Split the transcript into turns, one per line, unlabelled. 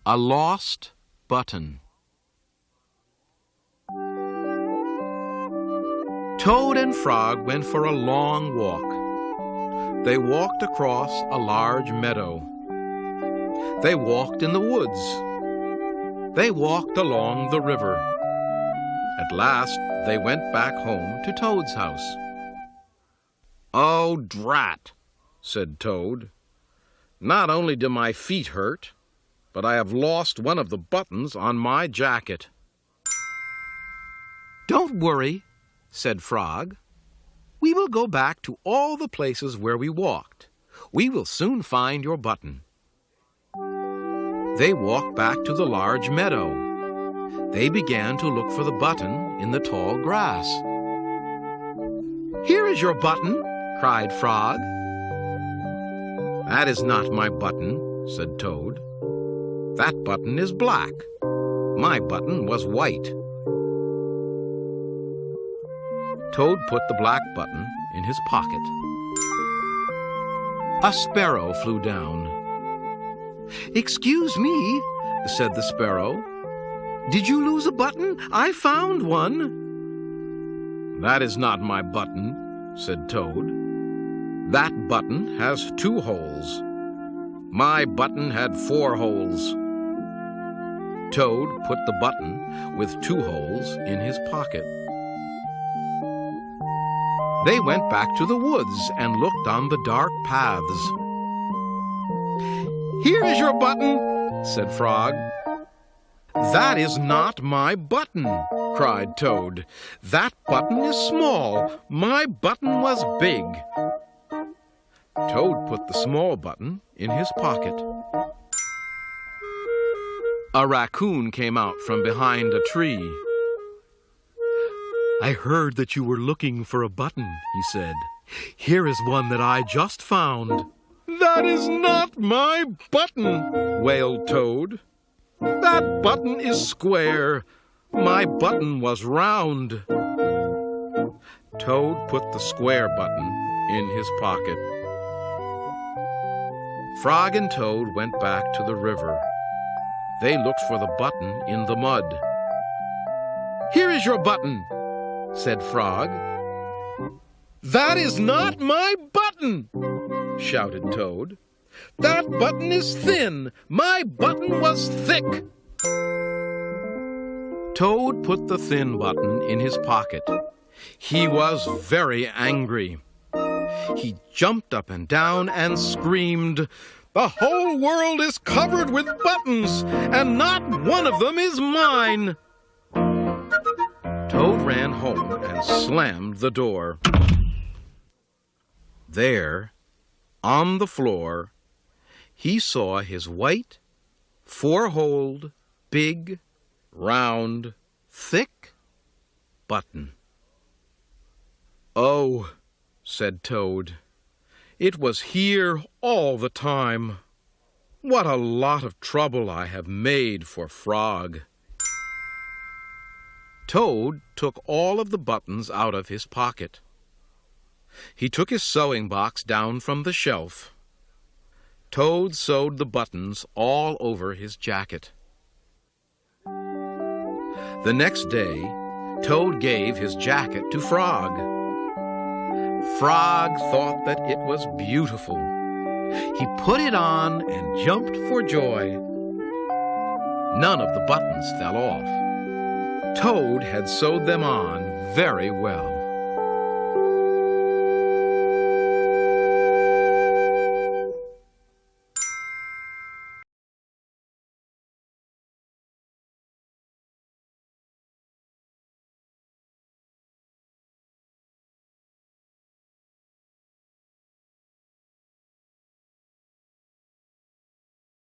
A lost button. Toad and Frog went for a long walk. They walked across a large meadow. They walked in the woods. They walked along the river. At last, they went back home to Toad's house. "Oh, drat," said Toad. "Not only do my feet hurt, but I have lost one of the buttons on my jacket." "Don't worry," said Frog. "We will go back to all the places where we walked. We will soon find your button." They walked back to the large meadow. They began to look for the button in the tall grass. "Here is your button," cried Frog. "That is not my button," said Toad. "That button is black. My button was white." Toad put the black button in his pocket. A sparrow flew down. "Excuse me," said the sparrow. "Did you lose a button? I found one." "That is not my button," said Toad. "That button has 2 holes. My button had 4 holes." Toad put the button with 2 holes in his pocket. They went back to the woods and looked on the dark paths. "Here is your button," said Frog. "That is not my button," cried Toad. "That button is small. My button was big." Toad put the small button in his pocket. A raccoon came out from behind a tree. "I heard that you were looking for a button," he said. "Here is one that I just found." "That is not my button," wailed Toad. "That button is square. My button was round." Toad put the square button in his pocket. Frog and Toad went back to the river. They looked for the button in the mud. "Here is your button," said Frog. "That is not my button," shouted Toad. "That button is thin. My button was thick." Toad put the thin button in his pocket. He was very angry. He jumped up and down and screamed, "The whole world is covered with buttons, and not one of them is mine." Toad ran home and slammed the door. There, on the floor, he saw his white, 4-holed, big, round, thick button. "Oh," said Toad, "it was here all the time. What a lot of trouble I have made for Frog." Toad took all of the buttons out of his pocket. He took his sewing box down from the shelf. Toad sewed the buttons all over his jacket. The next day, Toad gave his jacket to Frog. Frog thought that it was beautiful. He put it on and jumped for joy. None of the buttons fell off. Toad had sewed them on very well.